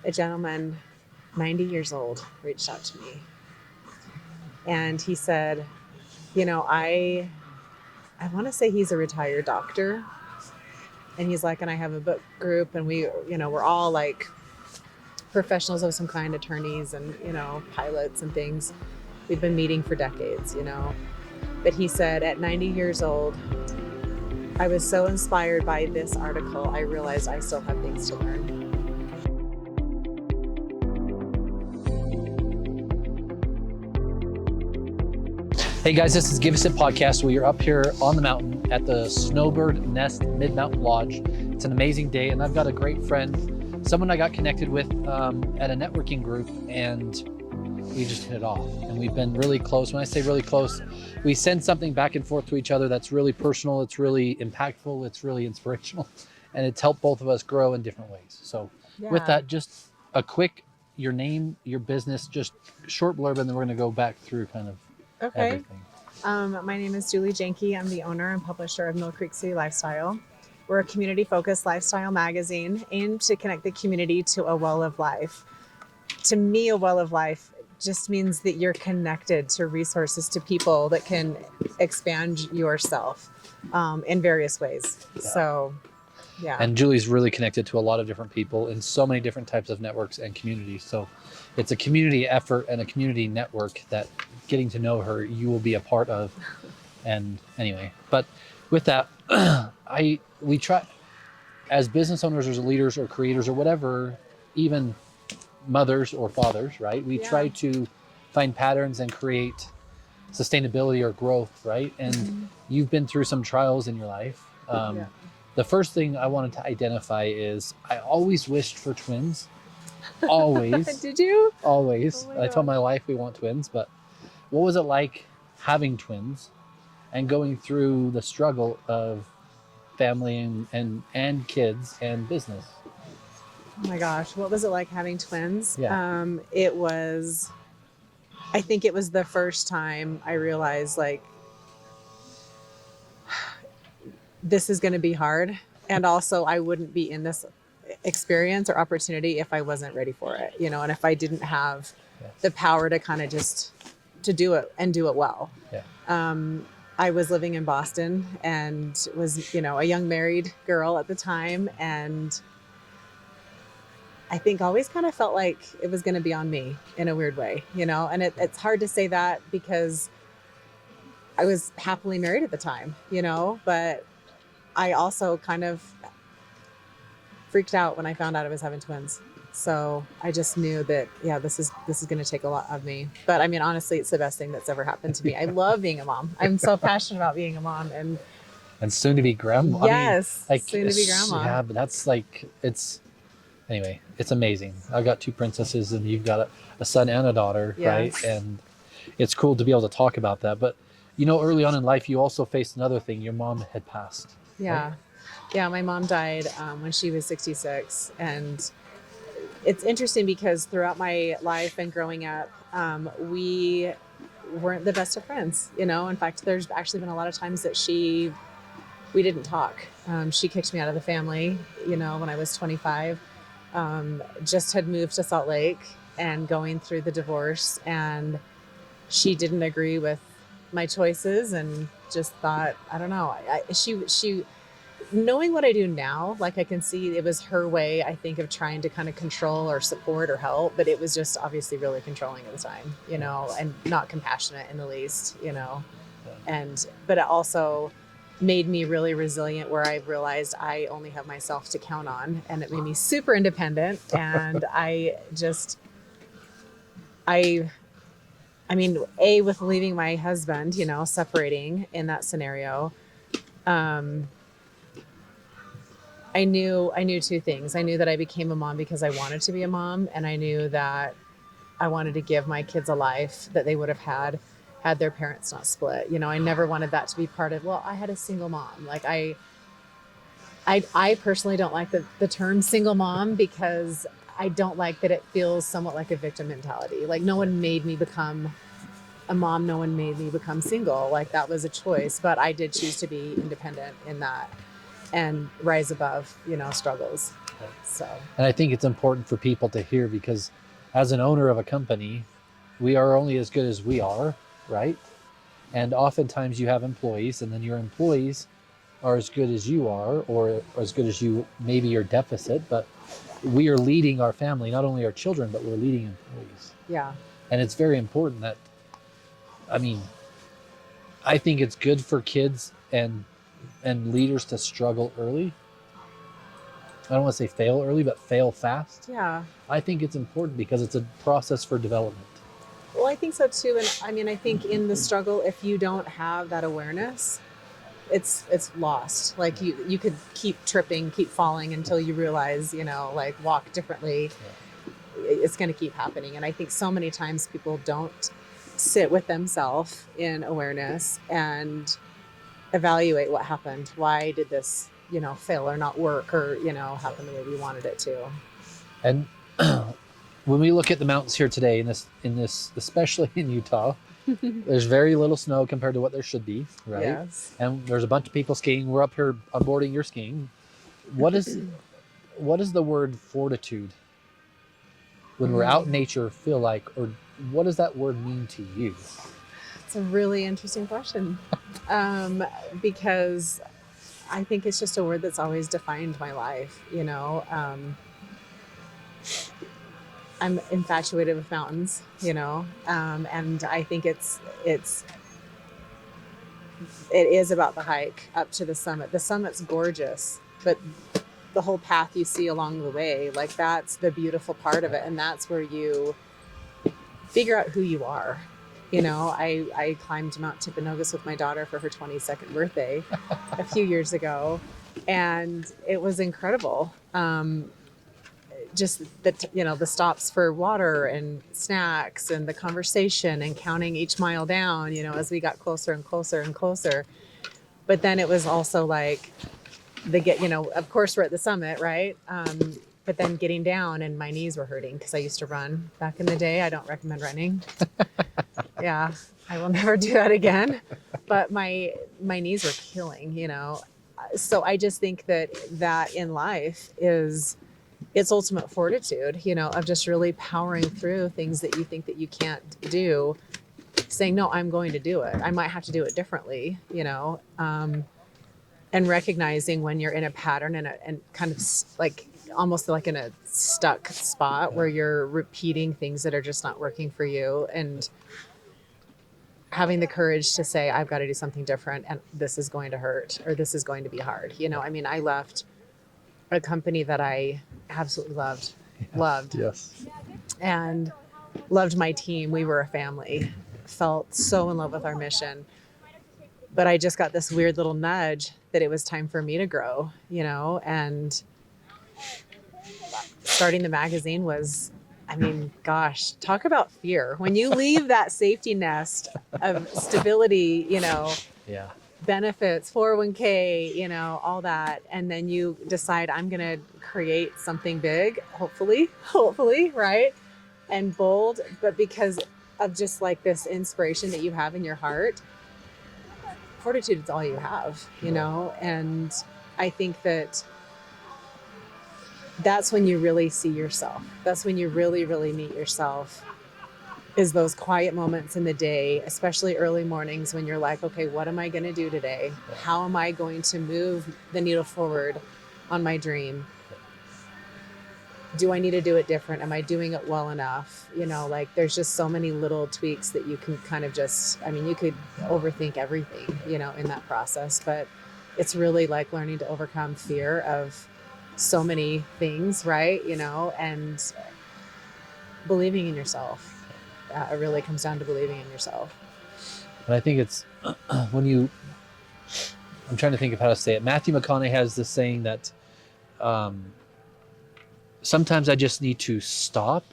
a gentleman, 90 years old, reached out to me. And he said, I want to say he's a retired doctor. And he's like, and I have a book group, and we're all like professionals of some kind, attorneys and, pilots and things. We've been meeting for decades, But he said at 90 years old, I was so inspired by this article, I realized I still have things to learn. Hey guys, this is Give Us It Podcast. We are up here on the mountain at the Snowbird Nest Mid-Mountain Lodge. It's an amazing day, and I've got a great friend, someone I got connected with at a networking group, and we just hit it off. And we've been really close. When I say really close, we send something back and forth to each other that's really personal, it's really impactful, it's really inspirational, and it's helped both of us grow in different ways. So with that, just a quick, your name, your business, just short blurb, and then we're going to go back through kind of everything. My name is Julie Janke. I'm the owner and publisher of Millcreek Lifestyle. We're a community-focused lifestyle magazine aimed to connect the community to a well of life. To me, a well of life just means that you're connected to resources, to people that can expand yourself in various ways. Yeah. So, yeah. And Julie's really connected to a lot of different people in so many different types of networks and communities. So it's a community effort and a community network that getting to know her, you will be a part of. And anyway, but with that, we try as business owners or leaders or creators or whatever, even mothers or fathers, right? We try to find patterns and create sustainability or growth, right? And you've been through some trials in your life. The first thing I wanted to identify is I always wished for twins. Always. Did you? Always. Oh I told my wife we want twins, but what was it like having twins and going through the struggle of family and kids and business? Oh my gosh, what was it like having twins? Yeah. I think it was the first time I realized like this is going to be hard. And also I wouldn't be in this experience or opportunity if I wasn't ready for it, and if I didn't have the power to kind of just to do it and do it well. Yeah. I was living in Boston and was, a young married girl at the time. And I think always kind of felt like it was going to be on me in a weird way, and it's hard to say that because I was happily married at the time, but I also kind of freaked out when I found out I was having twins. So I just knew that, this is going to take a lot of me. But I mean, honestly, it's the best thing that's ever happened to me. I love being a mom. I'm so passionate about being a mom and soon to be grandma. Yes. I mean, soon to be grandma. Yeah, but that's like, anyway, it's amazing. I've got two princesses and you've got a son and a daughter, right? And it's cool to be able to talk about that. But, early on in life, you also faced another thing. Your mom had passed. Yeah. Right? Yeah. My mom died when she was 66. And it's interesting because throughout my life and growing up, we weren't the best of friends. In fact, there's actually been a lot of times that we didn't talk. She kicked me out of the family, when I was 25, just had moved to Salt Lake and going through the divorce, and she didn't agree with my choices and just thought, I don't know. She knowing what I do now, like I can see it was her way, I think, of trying to kind of control or support or help, but it was just obviously really controlling at the time, and not compassionate in the least, but it also made me really resilient where I realized I only have myself to count on, and it made me super independent. And with leaving my husband, separating in that scenario, I knew two things. I knew that I became a mom because I wanted to be a mom, and I knew that I wanted to give my kids a life that they would have had their parents not split. I never wanted that to be part of, I had a single mom. Like I personally don't like the term single mom because I don't like that it feels somewhat like a victim mentality. Like no one made me become a mom. No one made me become single. Like that was a choice, but I did choose to be independent in that. and rise above, struggles. So, And I think it's important for people to hear, because as an owner of a company, we are only as good as we are, right? And oftentimes you have employees, and then your employees are as good as you are, or as good as you, maybe your deficit, but we are leading our family, not only our children, but we're leading employees. yeah. And it's very important that, I mean, I think it's good for kids and leaders to struggle early. I don't want to say fail early, but fail fast. Yeah. I think it's important because it's a process for development. Well, I think so too. And I mean, I think in the struggle, if you don't have that awareness, it's lost. Like you could keep tripping, keep falling until you realize, like walk differently. It's going to keep happening. And I think so many times people don't sit with themselves in awareness and evaluate what happened. Why did this, fail or not work, or, happen the way we wanted it to? And when we look at the mountains here today, in this, especially in Utah, there's very little snow compared to what there should be, right? Yes. And there's a bunch of people skiing. We're up here onboarding your skiing. What is the word fortitude when we're out in nature feel like, or what does that word mean to you? It's a really interesting question, because I think it's just a word that's always defined my life. I'm infatuated with mountains, and I think it is about the hike up to the summit. The summit's gorgeous, but the whole path you see along the way, like that's the beautiful part of it. And that's where you figure out who you are. I climbed Mount Timpanogos with my daughter for her 22nd birthday a few years ago, and it was incredible. Just the stops for water and snacks and the conversation and counting each mile down, as we got closer and closer and closer. But then it was also like of course we're at the summit, right? But then getting down and my knees were hurting because I used to run back in the day. I don't recommend running. Yeah, I will never do that again. But my knees were killing, So I just think that in life is it's ultimate fortitude, of just really powering through things that you think that you can't do, saying, no, I'm going to do it. I might have to do it differently, and recognizing when you're in a pattern and kind of like almost like in a stuck spot where you're repeating things that are just not working for you, and having the courage to say, I've got to do something different, and this is going to hurt, or this is going to be hard. I mean, I left a company that I absolutely loved, Yes, and loved my team. We were a family, felt so in love with our mission. But I just got this weird little nudge that it was time for me to grow, and starting the magazine was, I mean, gosh, talk about fear. When you leave that safety nest of stability, yeah, benefits, 401k, all that. And then you decide, I'm going to create something big, hopefully, right? And bold, but because of just like this inspiration that you have in your heart, fortitude is all you have, and I think that's when you really see yourself. That's when you really, really meet yourself, is those quiet moments in the day, especially early mornings when you're like, okay, what am I going to do today? How am I going to move the needle forward on my dream? Do I need to do it different? Am I doing it well enough? Like there's just so many little tweaks that you can kind of just, I mean, you could overthink everything, in that process, but it's really like learning to overcome fear of so many things, right? And believing in yourself. It really comes down to believing in yourself. and I think it's I'm trying to think of how to say it. Matthew McConaughey has this saying that sometimes I just need to stop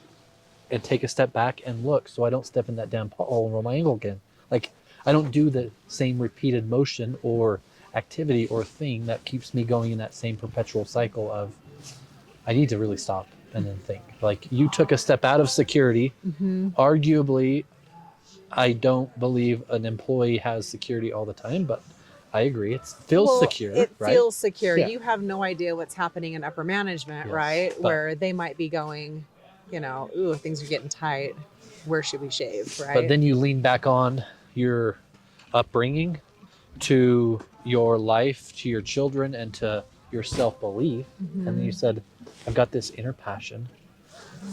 and take a step back and look so I don't step in that damn pothole and roll my ankle again. Like I don't do the same repeated motion or activity or thing that keeps me going in that same perpetual cycle of I need to really stop and then think. Like you took a step out of security. Mm-hmm. Arguably, I don't believe an employee has security all the time, but I agree. It feels secure, it right? feels secure. Yeah. You have no idea what's happening in upper management, Yes, right? but- Where they might be going, ooh, things are getting tight. Where should we shave, right? But then you lean back on your upbringing, to your life, to your children, and to your self-belief. And then you said, I've got this inner passion.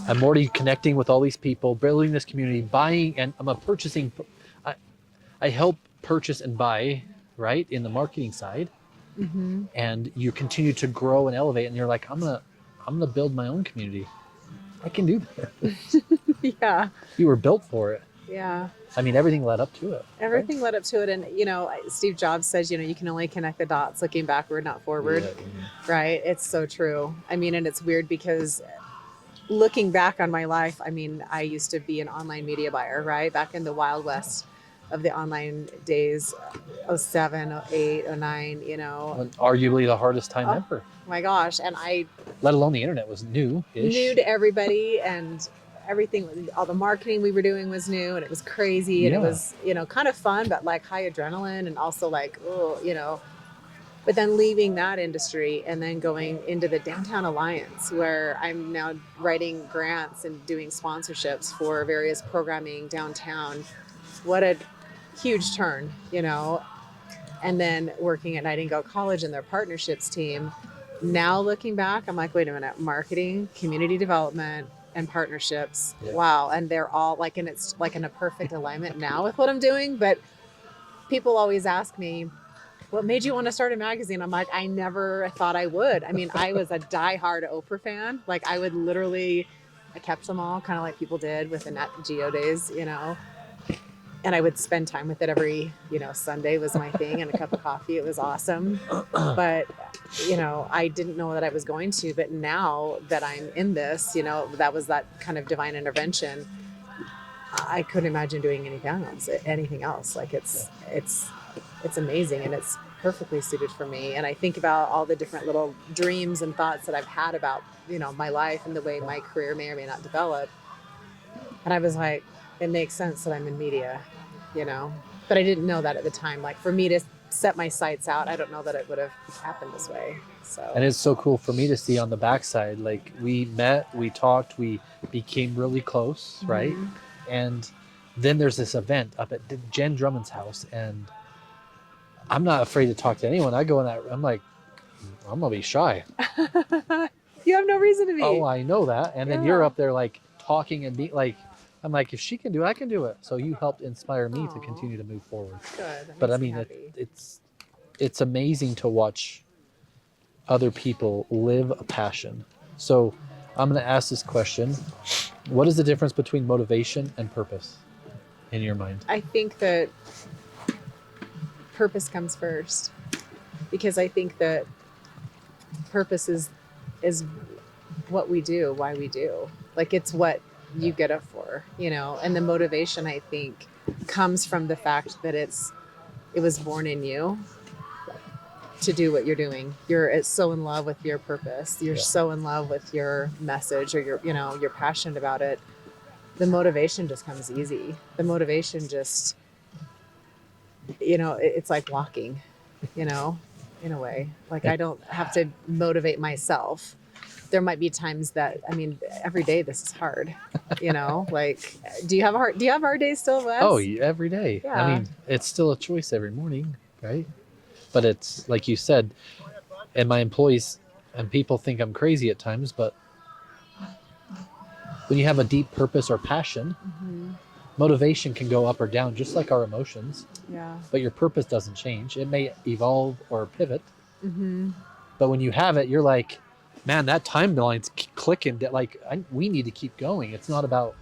I'm already connecting with all these people, building this community, buying, and I'm a purchasing. I help purchase and buy, right, in the marketing side. And you continue to grow and elevate, and you're like, I'm gonna build my own community. I can do that. Yeah. You were built for it. Yeah. I mean, everything led up to it. Everything led up to it. And, Steve Jobs says, you can only connect the dots looking backward, not forward. Yeah. Right. It's so true. I mean, and it's weird because looking back on my life, I mean, I used to be an online media buyer, right? Back in the Wild West of the online days, 07, 08, 09, Arguably the hardest time ever. My gosh. And I, let alone the internet was new-ish. new to everybody, and everything, all the marketing we were doing was new, and it was crazy. And it was, kind of fun, but like high adrenaline, and also like, but then leaving that industry and then going into the Downtown Alliance, where I'm now writing grants and doing sponsorships for various programming downtown. What a huge turn, and then working at Nightingale College and their partnerships team. Now looking back, I'm like, wait a minute, marketing, community development, and partnerships. Yeah. Wow. And they're all like, and it's like in a perfect alignment now with what I'm doing. But people always ask me, what made you want to start a magazine? I'm like, I never thought I would. I mean, I was a diehard Oprah fan. Like I would literally, I kept them all kind of like people did with the Nat Geo days, and I would spend time with it every, Sunday was my thing, and a cup of coffee. It was awesome. But, I didn't know that I was going to, but now that I'm in this, that was that kind of divine intervention. I couldn't imagine doing anything else. Like it's amazing, and it's perfectly suited for me. And I think about all the different little dreams and thoughts that I've had about, my life and the way my career may or may not develop. And I was like, it makes sense that I'm in media, but I didn't know that at the time. Like for me to set my sights out, I don't know that it would have happened this way. So. And it's so cool for me to see on the backside, like we met, we talked, we became really close, right? And then there's this event up at Jen Drummond's house, and I'm not afraid to talk to anyone. I go in that, I'm like, I'm gonna be shy. You have no reason to be. Oh, I know that. And then you're up there like talking and be like, I'm like, if she can do it, I can do it. So you helped inspire me to continue to move forward. Good. But I mean, it's amazing to watch other people live a passion. So I'm going to ask this question. What is the difference between motivation and purpose in your mind? I think that purpose comes first, because I think that purpose is what we do, why we do. Like it's what you get up for, and the motivation, I think, comes from the fact that it was born in you to do what you're doing. You're so in love with your purpose. You're so in love with your message, or you're passionate about it. The motivation just comes easy. The motivation just, it's like walking, in a way. Like I don't have to motivate myself. There might be times that, every day this is hard, like, do you have hard days still, Wes? Oh, every day. Yeah. It's still a choice every morning, right? But it's like you said, and my employees and people think I'm crazy at times, but when you have a deep purpose or passion, motivation can go up or down, just like our emotions. Yeah. But your purpose doesn't change. It may evolve or pivot. But when you have it, you're like, man, that timeline's clicking. Like, we need to keep going. It's not about,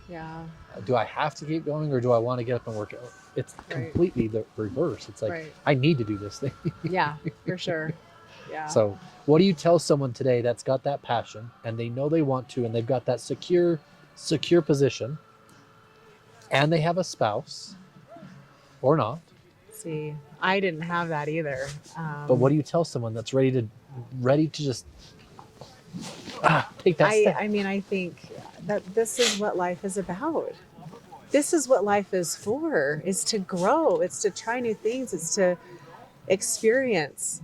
do I have to keep going, or do I want to get up and work out? It's completely the reverse. It's like, I need to do this thing. Yeah, for sure. Yeah. So what do you tell someone today that's got that passion, and they know they want to, and they've got that secure position, and they have a spouse or not? See, I didn't have that either. But what do you tell someone that's ready to just take that step? I think that this is what life is about. This is what life is for, is to grow. It's to try new things. experience.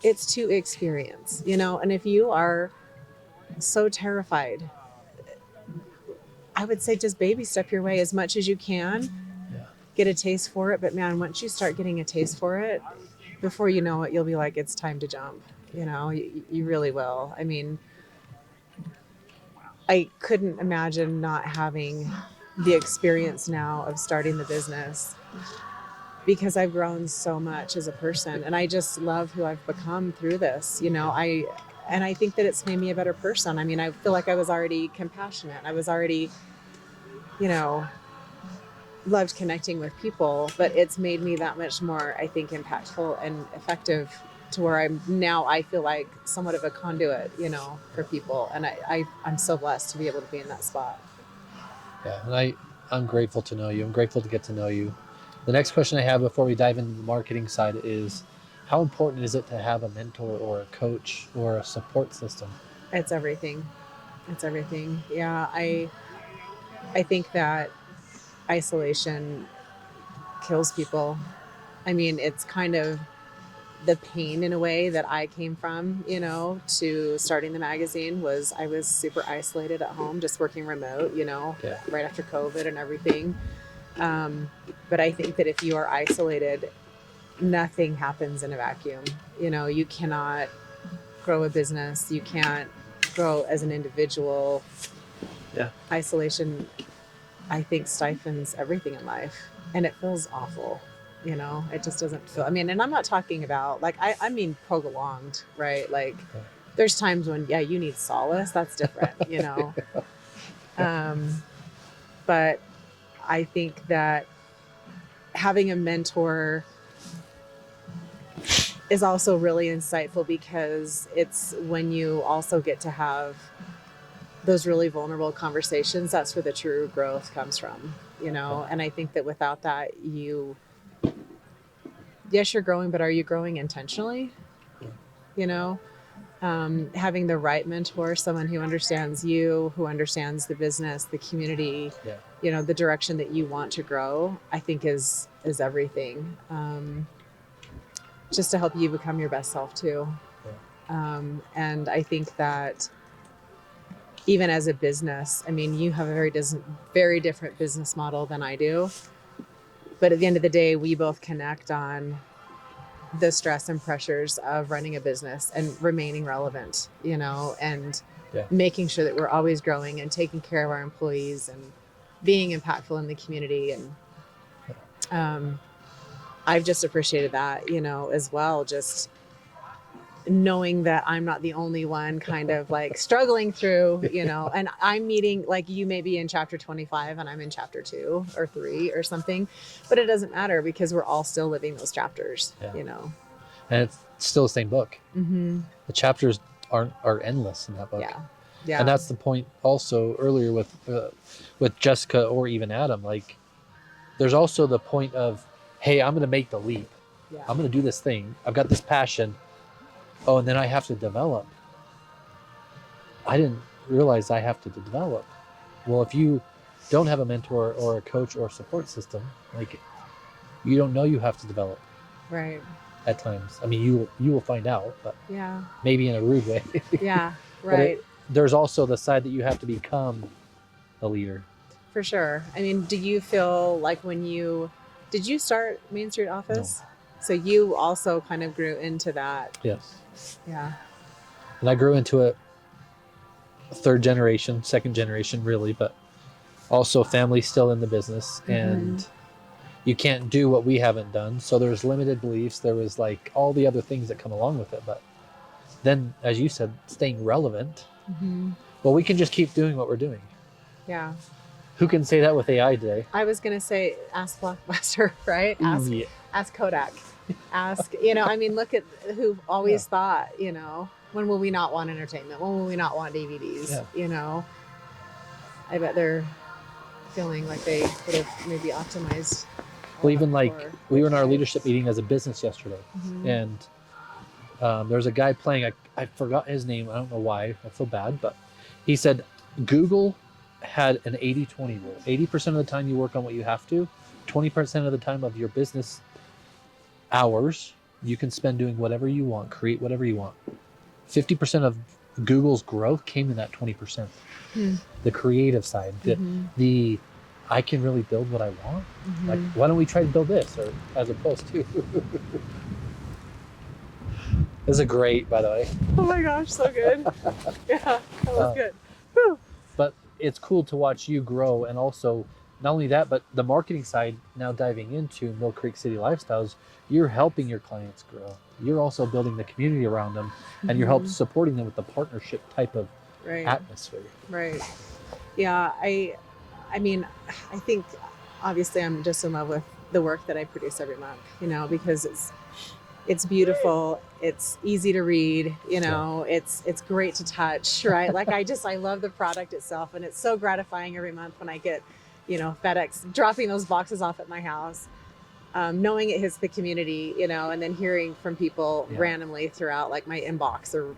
It's to experience, and if you are so terrified, I would say just baby step your way as much as you can, Yeah. get a taste for it. But man, once you start getting a taste for it, before you know it, you'll be like, it's time to jump. You really will. I mean, I couldn't imagine not having the experience now of starting the business, because I've grown so much as a person, and I just love who I've become through this. I think that it's made me a better person. I mean, I feel like I was already compassionate. I was already, you know, loved connecting with people, but it's made me that much more, I think, impactful and effective, to where I feel like somewhat of a conduit, for people. And I'm so blessed to be able to be in that spot. Yeah, and I'm grateful to know you. I'm grateful to get to know you. The next question I have before we dive into the marketing side is, how important is it to have a mentor or a coach or a support system? It's everything. It's everything. Yeah. I think that isolation kills people. I mean, it's kind of the pain in a way that I came from, to starting the magazine. Was I was super isolated at home, just working remote, Yeah. right after COVID and everything. But I think that if you are isolated, nothing happens in a vacuum. You cannot grow a business. You can't grow as an individual. Yeah. Isolation, I think, stifles everything in life, and it feels awful. It just doesn't feel, I mean, and I'm not talking about like, I mean, prolonged, right? Like, there's times when, yeah, you need solace. That's different, But I think that having a mentor is also really insightful, because it's when you also get to have those really vulnerable conversations, that's where the true growth comes from, And I think that without that, yes, you're growing, but are you growing intentionally? Having the right mentor, someone who understands you, who understands the business, the community, the direction that you want to grow, I think is everything. Just to help you become your best self too. And I think that even as a business, I mean, you have a very different business model than I do. But at the end of the day, we both connect on the stress and pressures of running a business and remaining relevant, and making sure that we're always growing and taking care of our employees and being impactful in the community. And I've just appreciated that, as well. Just knowing that I'm not the only one kind of like struggling through, and I'm meeting, like, you may be in chapter 25 and I'm in chapter 2 or 3 or something, but it doesn't matter, because we're all still living those chapters, And it's still the same book. Mm-hmm. The chapters are endless in that book. Yeah. And that's the point also earlier with Jessica or even Adam. Like, there's also the point of, hey, I'm going to make the leap. Yeah. I'm going to do this thing. I've got this passion. Oh, and then I have to develop. I didn't realize I have to develop. Well, if you don't have a mentor or a coach or a support system, like, you don't know you have to develop. Right. At times. I mean, you will find out, but yeah, maybe in a rude way. Yeah. Right. There's also the side that you have to become a leader. For sure. I mean, do you feel like did you start Main Street Office? No. So you also kind of grew into that. Yes. Yeah. And I grew into it third generation, second generation, really, but also family still in the business. Mm-hmm. And you can't do what we haven't done. So there's limited beliefs. There was like all the other things that come along with it. But then, as you said, staying relevant. Mm-hmm. Well, we can just keep doing what we're doing. Yeah. Who can say that with AI today? I was going to say, ask Blockbuster, right? Ask Kodak. Ask, I mean, look at who always thought, when will we not want entertainment? When will we not want DVDs? Yeah. I bet they're feeling like they would have maybe optimized. Well, even like we were in our leadership meeting as a business yesterday, mm-hmm. and there's a guy playing, I forgot his name. I don't know why. I feel bad, but he said Google had an 80-20 rule. 80% of the time you work on what you have to, 20% of the time of your business hours You can spend doing whatever you want, create whatever you want. 50% of Google's growth came in that 20%. Hmm. The creative side, the I can really build what I want. Like, why don't we try to build this, or as opposed to this is a great, by the way. Oh my gosh, so good. Yeah, that was good. Whew. But it's cool to watch you grow, and also not only that, but the marketing side, now diving into Millcreek City Lifestyles, you're helping your clients grow. You're also building the community around them, and you're helping supporting them with the partnership type of atmosphere. Right. Yeah, I mean, I think obviously I'm just in love with the work that I produce every month, because it's beautiful, it's easy to read, it's great to touch, right? Like I love the product itself, and it's so gratifying every month when I get, FedEx dropping those boxes off at my house, knowing it hits the community, and then hearing from people randomly throughout like my inbox, or,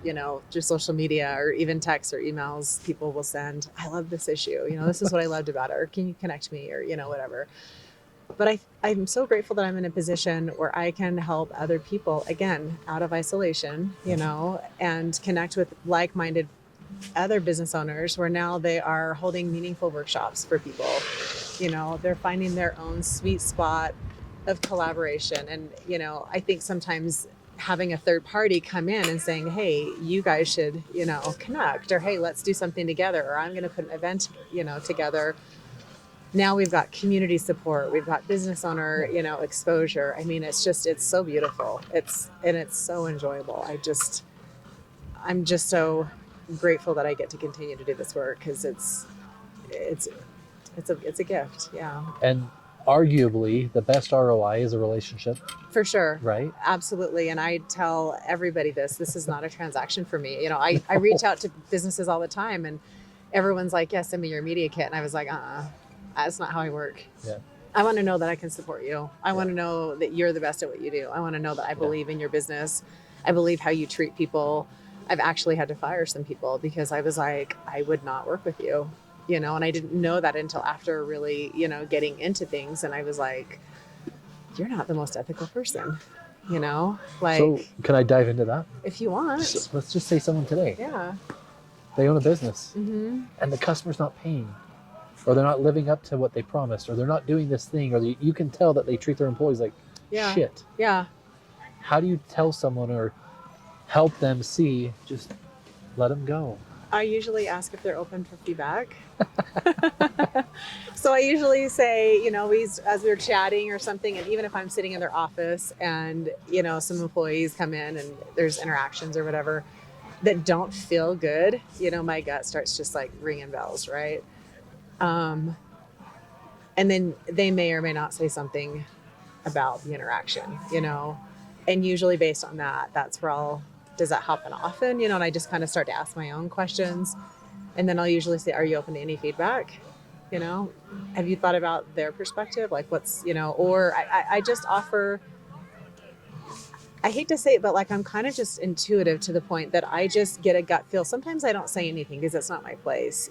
just social media, or even texts or emails people will send, I love this issue, this is what I loved about it, or can you connect me, or, whatever. But I'm so grateful that I'm in a position where I can help other people, again, out of isolation, and connect with like-minded other business owners, where now they are holding meaningful workshops for people. They're finding their own sweet spot of collaboration. And, I think sometimes having a third party come in and saying, hey, you guys should, connect, or hey, let's do something together, or I'm going to put an event, together. Now we've got community support, we've got business owner, exposure. I mean, it's so beautiful. It's so enjoyable. I'm just so grateful that I get to continue to do this work, because it's a gift. Yeah. And arguably the best ROI is a relationship. For sure. Right? Absolutely. And I tell everybody this is not a transaction for me. I reach out to businesses all the time, and everyone's like, yeah, send me your media kit. And I was like, that's not how I work. Yeah. I want to know that I can support you. I want to know that you're the best at what you do. I want to know that I believe in your business. I believe how you treat people. I've actually had to fire some people because I was like, I would not work with you, and I didn't know that until after really, getting into things. And I was like, you're not the most ethical person, like. So can I dive into that? If you want. So let's just say someone today. Yeah. They own a business, and the customer's not paying, or they're not living up to what they promised, or they're not doing this thing, or you can tell that they treat their employees like shit. Yeah. How do you tell someone or help them see, just let them go? I usually ask if they're open for feedback. So I usually say, as we're chatting or something, and even if I'm sitting in their office and, some employees come in and there's interactions or whatever that don't feel good, my gut starts just like ringing bells, right? And then they may or may not say something about the interaction, and usually based on that, that's where does that happen often, and I just kind of start to ask my own questions. And then I'll usually say, are you open to any feedback? Have you thought about their perspective? Like what's, or I just offer, I hate to say it, but like, I'm kind of just intuitive to the point that I just get a gut feel. Sometimes I don't say anything because it's not my place,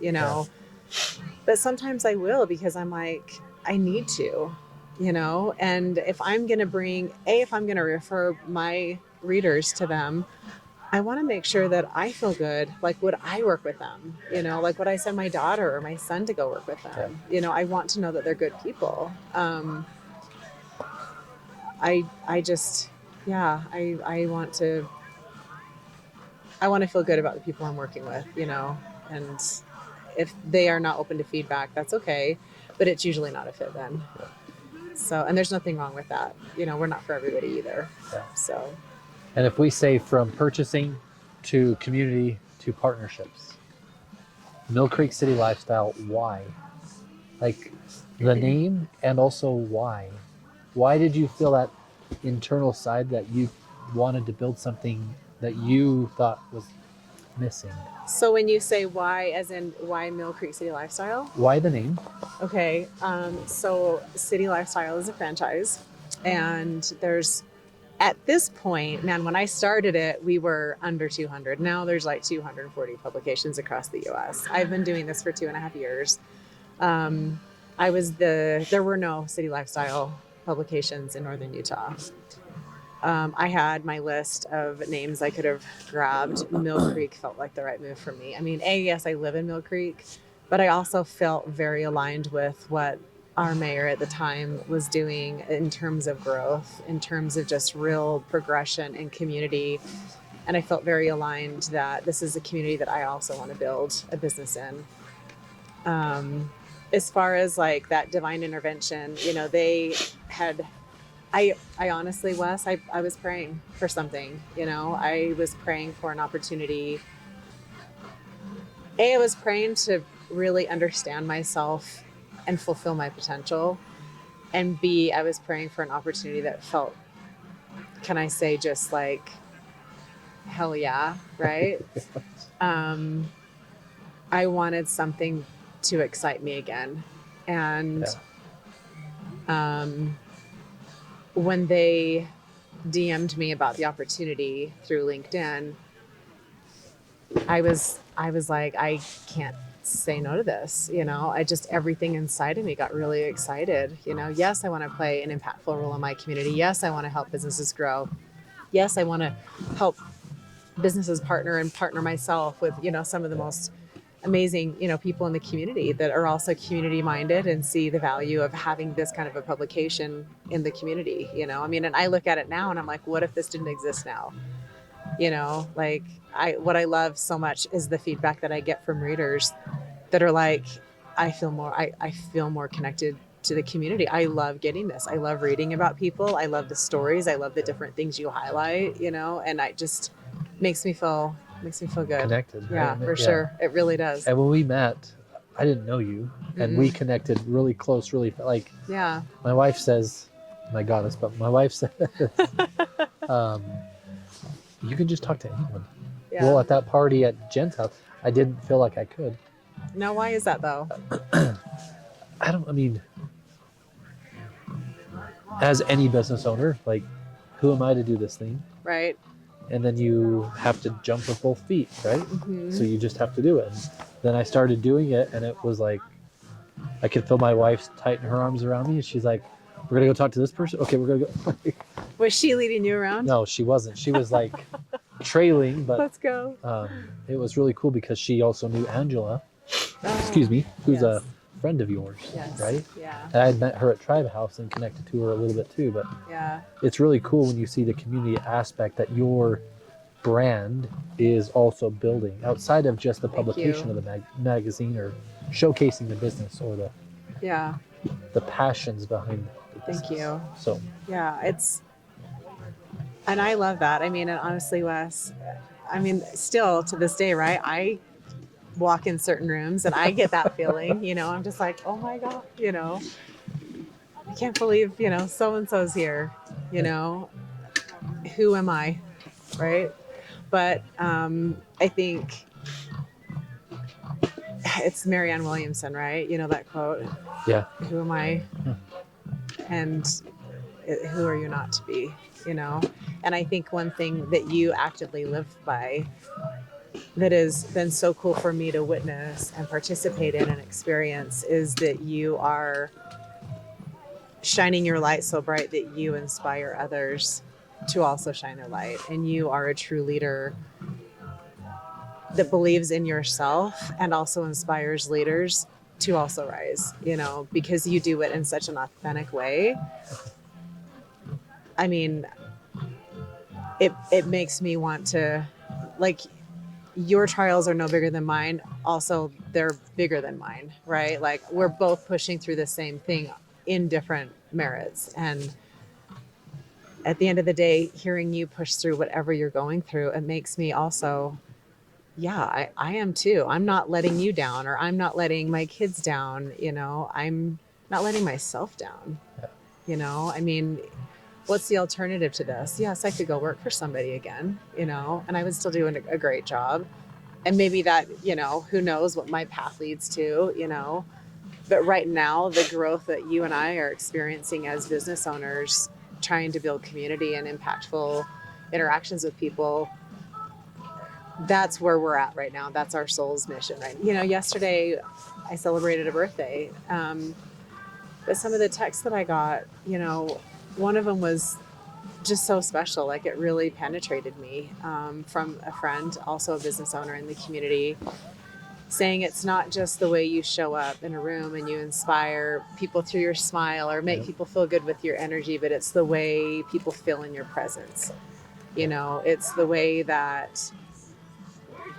but sometimes I will, because I'm like, I need to, and if I'm going to refer my readers to them, I want to make sure that I feel good. Like, would I work with them? Like, would I send my daughter or my son to go work with them? I want to know that they're good people. I want to feel good about the people I'm working with, and if they are not open to feedback, that's okay, but it's usually not a fit then. So, and there's nothing wrong with that. We're not for everybody either. So. And if we say from purchasing to community to partnerships, Millcreek City Lifestyle, why? Like the name, and also why? Why did you feel that internal side that you wanted to build something that you thought was missing? So when you say why, as in why Millcreek City Lifestyle? Why the name? Okay. So City Lifestyle is a franchise, and there's, at this point, man, when I started it, we were under 200. Now there's like 240 publications across the US. I've been doing this for 2.5 years. There were no City Lifestyle publications in Northern Utah. I had my list of names I could have grabbed. Mill Creek felt like the right move for me. I mean, yes, I live in Mill Creek, but I also felt very aligned with what our mayor at the time was doing in terms of growth, in terms of just real progression and community. And I felt very aligned that this is a community that I also want to build a business in. As far as like that divine intervention, they had I honestly, Wes, I was praying for something, I was praying for an opportunity. I was praying to really understand myself and fulfill my potential. And B, I was praying for an opportunity that felt, can I say, just like, hell yeah, right? um, I wanted something to excite me again. And um, when they DM'd me about the opportunity through LinkedIn, I was like, I can't say no to this. I just, everything inside of me got really excited. Yes, I want to play an impactful role in my community. Yes, I want to help businesses grow. Yes, I want to help businesses partner myself with, some of the most amazing, people in the community that are also community minded and see the value of having this kind of a publication in the community. I mean, and I look at it now and I'm like, what if this didn't exist now? Like what I love so much is the feedback that I get from readers that are like, I feel more connected to the community. I love getting this. I love reading about people. I love the stories. I love the different things you highlight, and I just makes me feel good. Connected. Yeah, Right? for sure. It really does. And when we met, I didn't know you, and we connected really close, like, Yeah. my wife says, my goddess, but my wife says, you can just talk to anyone. Yeah. Well, at that party at Jen's house, I didn't feel like I could. Now, why is that though? I mean, as any business owner, like, who am I to do this thing? Right. And then you have to jump with both feet, right? Mm-hmm. So you just have to do it. And then I started doing it, and it was like, I could feel my wife tighten her arms around me, and she's like, we're going to go talk to this person? Okay, we're going to go. Was she leading you around? No, she wasn't. She was like trailing, but Let's go. it was really cool because she also knew Angela, excuse me, who's a friend of yours, right? Yeah. And I had met her at Tribe House and connected to her a little bit too, but Yeah. it's really cool when you see the community aspect that your brand is also building outside of just the publication of the magazine or showcasing the business or the passions behind the business. Thank you. So yeah, and I love that. I mean, and honestly, Wes, I mean, still to this day, right? I walk in certain rooms and I get that feeling, I'm just like, oh my God, I can't believe, so-and-so's here, who am I? Right. But I think it's Marianne Williamson, right? That quote. yeah. Who am I? And who are you not to be? And I think one thing that you actively live by that has been so cool for me to witness and participate in and experience is that you are shining your light so bright that you inspire others to also shine their light. And you are a true leader that believes in yourself and also inspires leaders to also rise, because you do it in such an authentic way. I mean, it makes me want to, like, your trials are no bigger than mine. Also, they're bigger than mine, right? Like, we're both pushing through the same thing in different merits. And at the end of the day, hearing you push through whatever you're going through, it makes me also, I am too. I'm not letting you down, or I'm not letting my kids down. I'm not letting myself down. I mean, what's the alternative to this? Yes, I could go work for somebody again, and I would still do a great job. And maybe that, who knows what my path leads to, but right now, the growth that you and I are experiencing as business owners, trying to build community and impactful interactions with people, that's where we're at right now. That's our soul's mission, right? Yesterday I celebrated a birthday, but some of the texts that I got, one of them was just so special. Like it really penetrated me, from a friend, also a business owner in the community, saying it's not just the way you show up in a room and you inspire people through your smile or make Yep. people feel good with your energy, but it's the way people feel in your presence. You know, it's the way that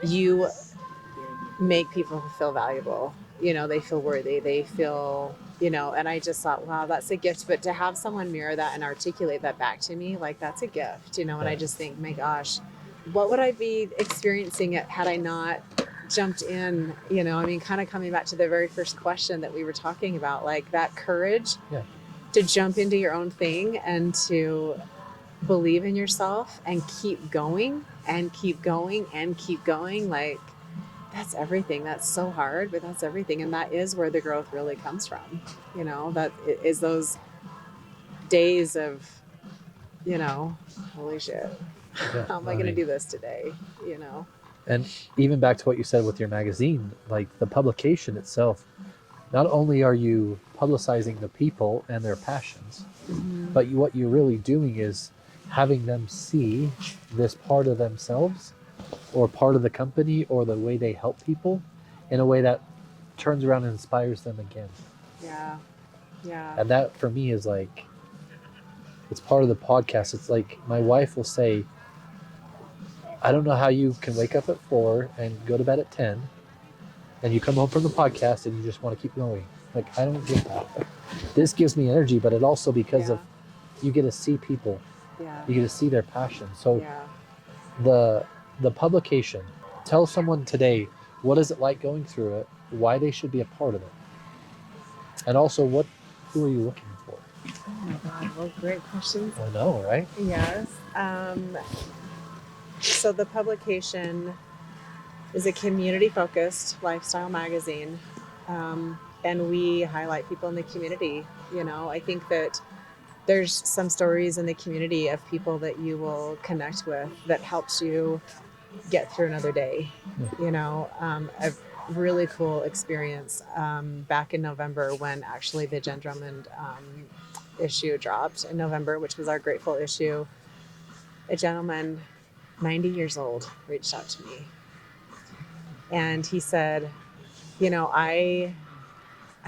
you make people feel valuable. You know, they feel worthy, they feel, you know, and I just thought, wow, that's a gift. But to have someone mirror that and articulate that back to me, like that's a gift, you know. And I Yeah. just think, my gosh, what would I be experiencing it had I not jumped in? You know, I mean, kind of coming back to the very first question that we were talking about, like that courage Yeah. to jump into your own thing and to believe in yourself and keep going and keep going and keep going. Like that's everything. That's so hard, but that's everything. And that is where the growth really comes from. You know, that is those days of, you know, holy shit, Yeah. how am I going to do this today? You know? And even back to what you said with your magazine, like the publication itself, not only are you publicizing the people and their passions, but what you're really doing is having them see this part of themselves or part of the company or the way they help people in a way that turns around and inspires them again. Yeah. Yeah. And that for me is like, it's part of the podcast. It's like my wife will say, I don't know how you can wake up at 4 and go to bed at 10 and you come home from the podcast and you just want to keep going. Like, I don't get that. This gives me energy, but it also because Yeah. of you get to see people, Yeah. you get to see their passion. So Yeah. the publication, tell someone today, what is it like going through it, why they should be a part of it, and also who are you looking for? Oh my God. Well, great questions. I know, right? Yes. So the publication is a community-focused lifestyle magazine, and we highlight people in the community. You know, I think that there's some stories in the community of people that you will connect with that helps you get through another day. Yeah. You know, a really cool experience back in November when actually the Jen Drummond issue dropped in November, which was our Grateful issue. A gentleman, 90 years old, reached out to me and he said, you know, I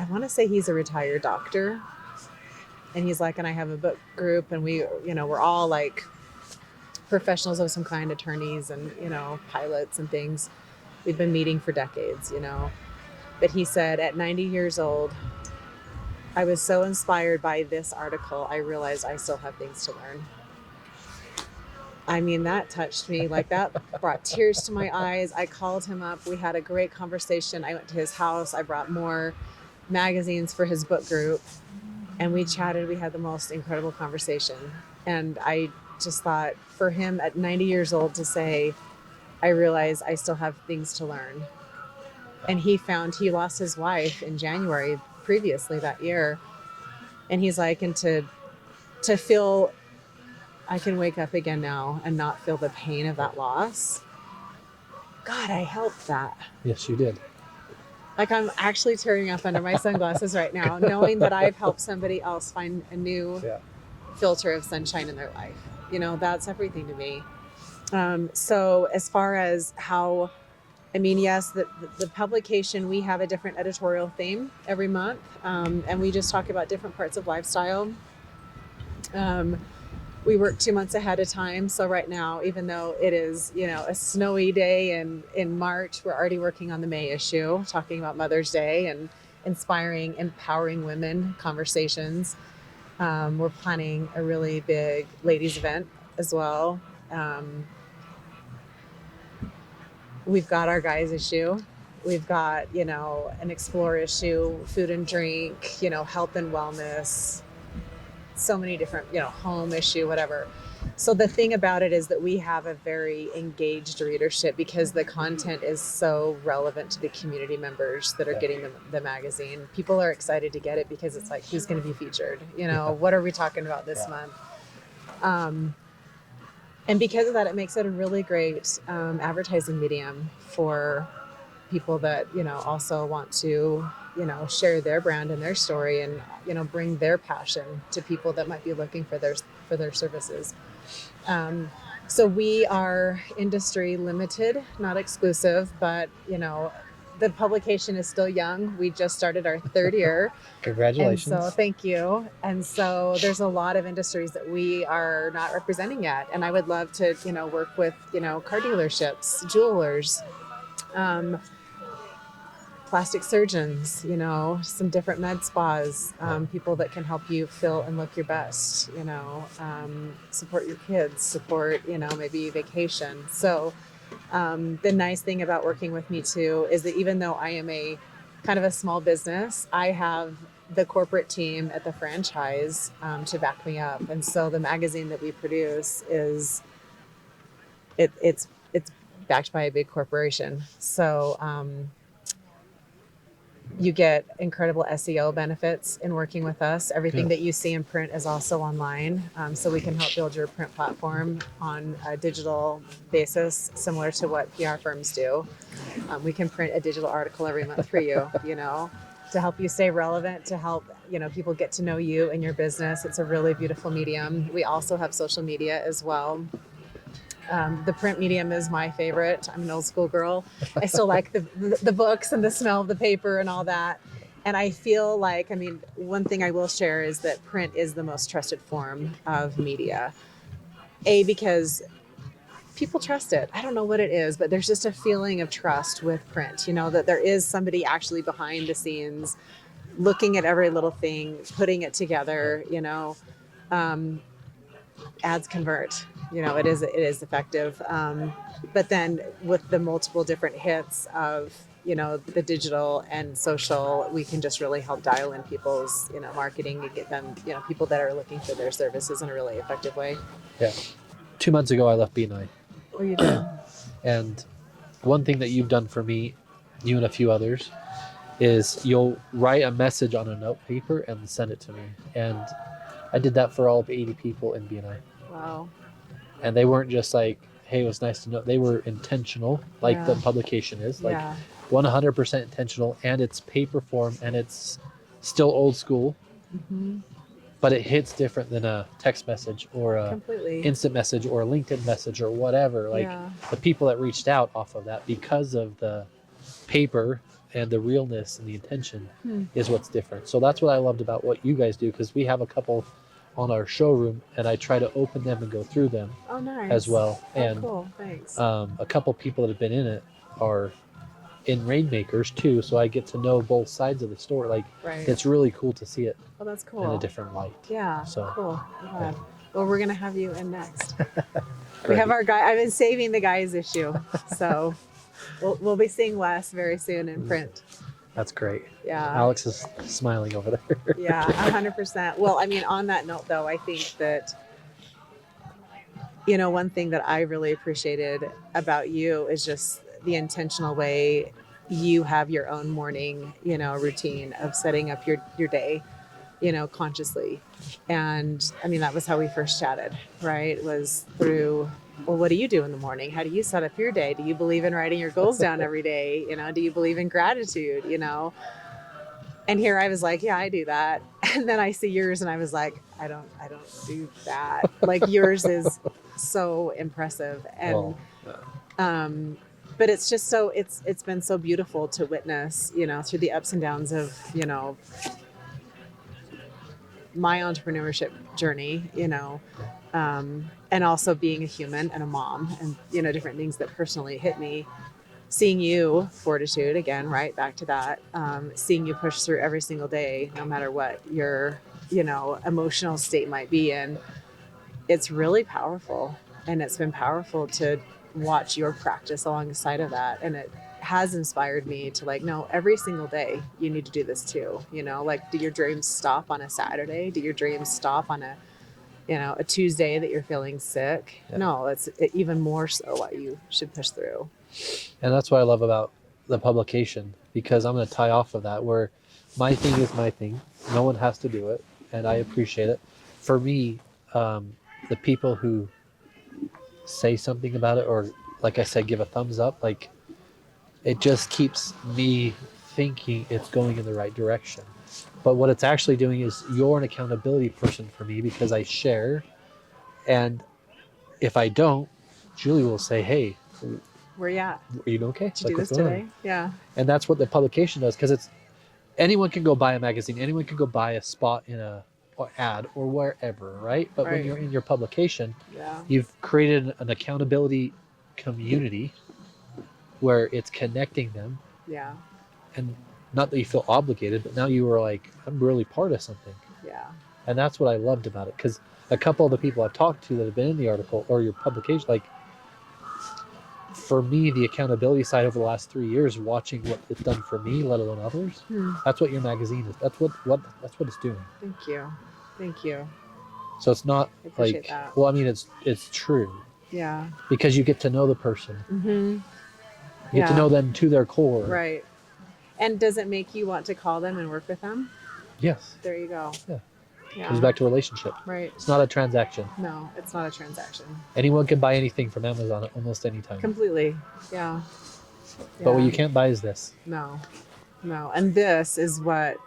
want to say he's a retired doctor. And he's like, and I have a book group and we, you know, we're all like professionals of some kind, attorneys and, you know, pilots and things. We've been meeting for decades, you know. But he said at 90 years old, I was so inspired by this article, I realized I still have things to learn. I mean, that touched me. Like that brought tears to my eyes. I called him up. We had a great conversation. I went to his house. I brought more magazines for his book group and we chatted. We had the most incredible conversation. And I just thought for him at 90 years old to say, I realize I still have things to learn. And he lost his wife in January previously that year. And he's like, and to feel I can wake up again now and not feel the pain of that loss. God, I helped that. Yes, you did. Like I'm actually tearing up under my sunglasses right now, knowing that I've helped somebody else find a new filter of sunshine in their life. You know, that's everything to me. So as far as how, I mean, yes, the publication, we have a different editorial theme every month. And we just talk about different parts of lifestyle. We work 2 months ahead of time. So right now, even though it is, you know, a snowy day in March, we're already working on the May issue, talking about Mother's Day and inspiring, empowering women conversations. We're planning a really big ladies event as well. We've got our guys issue. We've got, you know, an explore issue, food and drink, you know, health and wellness, so many different, you know, home issue, whatever. So the thing about it is that we have a very engaged readership because the content is so relevant to the community members that are getting the magazine. People are excited to get it because it's like, who's going to be featured? You know, what are we talking about this month? And because of that, it makes it a really great advertising medium for people that, you know, also want to, you know, share their brand and their story and, you know, bring their passion to people that might be looking for their services. So we are industry limited, not exclusive, but the publication is still young. We just started our third year. And Congratulations. so thank you. And so there's a lot of industries that we are not representing yet. And I would love to, work with, car dealerships, jewelers, plastic surgeons, some different med spas, people that can help you feel and look your best, support your kids, support, maybe vacation. So the nice thing about working with me too is that even though I am a kind of a small business, I have the corporate team at the franchise to back me up. And so the magazine that we produce it's backed by a big corporation. So you get incredible SEO benefits in working with us. Everything that you see in print is also online. So we can help build your print platform on a digital basis, similar to what PR firms do. We can print a digital article every month for you, to help you stay relevant, to help, people get to know you and your business. It's a really beautiful medium. We also have social media as well. The print medium is my favorite. I'm an old school girl. I still like the books and the smell of the paper and all that. And I feel like, one thing I will share is that print is the most trusted form of media. Because people trust it. I don't know what it is, but there's just a feeling of trust with print, that there is somebody actually behind the scenes looking at every little thing, putting it together, ads convert. It is effective. But then with the multiple different hits of, the digital and social, we can just really help dial in people's, marketing and get them, people that are looking for their services in a really effective way. Yeah. 2 months ago, I left BNI. Oh, you did? And one thing that you've done for me, you and a few others, is you'll write a message on a note paper and send it to me. And I did that for all of 80 people in BNI. Wow. And they weren't just like, hey, it was nice to know. They were intentional, like the publication is, like 100% intentional, and it's paper form, and it's still old school, but it hits different than a text message or a instant message or a LinkedIn message or whatever. Like the people that reached out off of that, because of the paper and the realness and the intention, is what's different. So that's what I loved about what you guys do, because we have a couple on our showroom, and I try to open them and go through them as well. And cool. Thanks. a couple people that have been in it are in Rainmakers too, so I get to know both sides of the store. Like it's really cool to see it that's cool. in a different light. Yeah. So cool. Yeah. Well, we're gonna have you in next. We have our guy. I've been saving the guys issue, so we'll be seeing Wes very soon in print. That's great. Yeah. Alex is smiling over there. Yeah, 100%. Well, on that note, though, I think that, one thing that I really appreciated about you is just the intentional way you have your own morning, routine of setting up your day, consciously. And that was how we first chatted, right? It was through, well, what do you do in the morning? How do you set up your day? Do you believe in writing your goals down every day? Do you believe in gratitude? And here I was like, yeah, I do that. And then I see yours and I was like, I don't do that. Like yours is so impressive. And, but it's just so, it's been so beautiful to witness, through the ups and downs of, my entrepreneurship journey, and also being a human and a mom and, different things that personally hit me. Seeing you, fortitude, again, right back to that, seeing you push through every single day, no matter what your, emotional state might be in, it's really powerful. And it's been powerful to watch your practice alongside of that. And it has inspired me to no, every single day you need to do this too. Do your dreams stop on a Saturday? Do your dreams stop on a Tuesday that you're feeling sick? No, it's even more so what you should push through. And that's what I love about the publication, because I'm going to tie off of that, where my thing is my thing. No one has to do it, and I appreciate it. For me, the people who say something about it, or like I said, give a thumbs up, like it just keeps me thinking it's going in the right direction. But what it's actually doing is you're an accountability person for me, because I share, and If I don't, Julie will say, hey, Where you at? are you okay? Did you do this today? Yeah. And that's what the publication does, because it's anyone can go buy a magazine, anyone can go buy a spot in a or ad or wherever, right? But when Right. you're in your publication, Yeah. you've created an accountability community where it's connecting them, Yeah. and not that you feel obligated, but now you are like, I'm really part of something. Yeah. And that's what I loved about it, because a couple of the people I've talked to that have been in the article or your publication, like, for me, the accountability side over the last 3 years, watching what it's done for me, let alone others, that's what your magazine is. That's what it's doing. Thank you. Thank you. So it's not I appreciate like, that. well, I mean, it's true, Yeah. because you get to know the person. Mm-hmm. You get to know them to their core. Right. And does it make you want to call them and work with them? Yes. There you go. Yeah. Yeah. Comes back to relationship. Right. It's not a transaction. No, it's not a transaction. Anyone can buy anything from Amazon at almost any time. Completely. Yeah. But what you can't buy is this. No. No. And this is what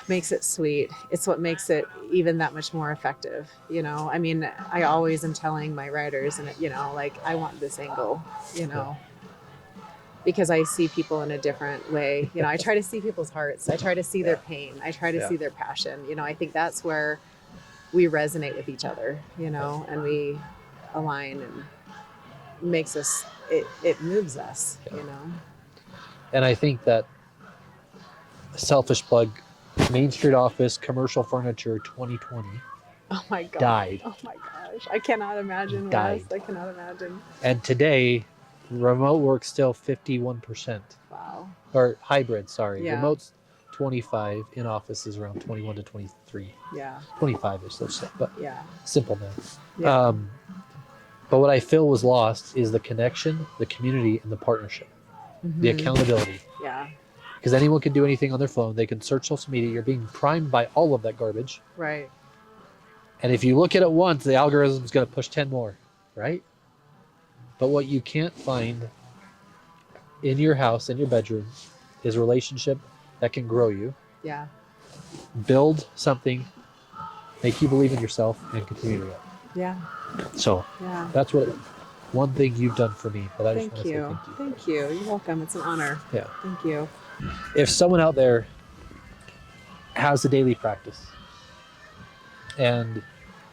makes it sweet. It's what makes it even that much more effective. You know, I mean, I always am telling my writers, and you know, like, I want this angle, you know, because I see people in a different way. You know, I try to see people's hearts. I try to see their pain. I try to see their passion. You know, I think that's where we resonate with each other, you know, and we align, and makes us, it moves us, you know. And I think that, selfish plug, Main Street Office, commercial furniture 2020 Oh my God. died. Oh my gosh. I cannot imagine. Died. Wes. I cannot imagine. And today, remote work's still 51%. Wow. Or hybrid, sorry. Yeah. Remote's 25, in office is around 21 to 23. Yeah. 25-ish, let's say, but Yeah. simple math. Yeah. But what I feel was lost is the connection, the community, and the partnership, the Mhm. accountability. Yeah. Because anyone can do anything on their phone. They can search social media. You're being primed by all of that garbage. Right. And if you look at it once, the algorithm is going to push 10 more, right? But what you can't find in your house, in your bedroom, is a relationship that can grow you, Yeah. build something, make you believe in yourself, and continue to grow. Yeah. So Yeah. that's what one thing you've done for me. But I just Thank want to say you. thank you. Thank you. You're welcome. It's an honor. Yeah. Thank you. If someone out there has a daily practice and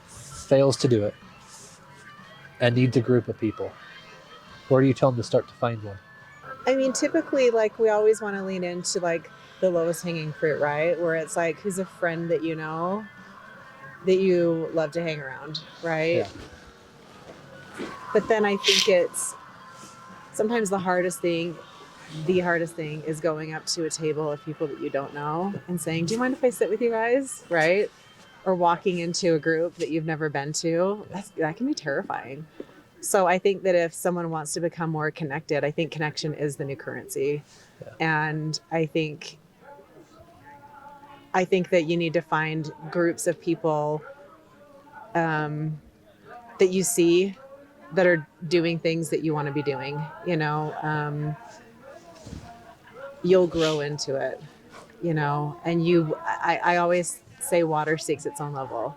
fails to do it and needs a group of people, where do you tell them to start to find one? I mean, typically, like, we always want to lean into like the lowest hanging fruit, right? Where it's like, who's a friend that you know that you love to hang around, right? Yeah. But then I think it's sometimes the hardest thing is going up to a table of people that you don't know and saying, do you mind if I sit with you guys? Right? Or walking into a group that you've never been to. That can be terrifying. So I think that if someone wants to become more connected, I think connection is the new currency. Yeah. And I think that you need to find groups of people that you see that are doing things that you want to be doing, you know. You'll grow into it, you know, and I always say water seeks its own level.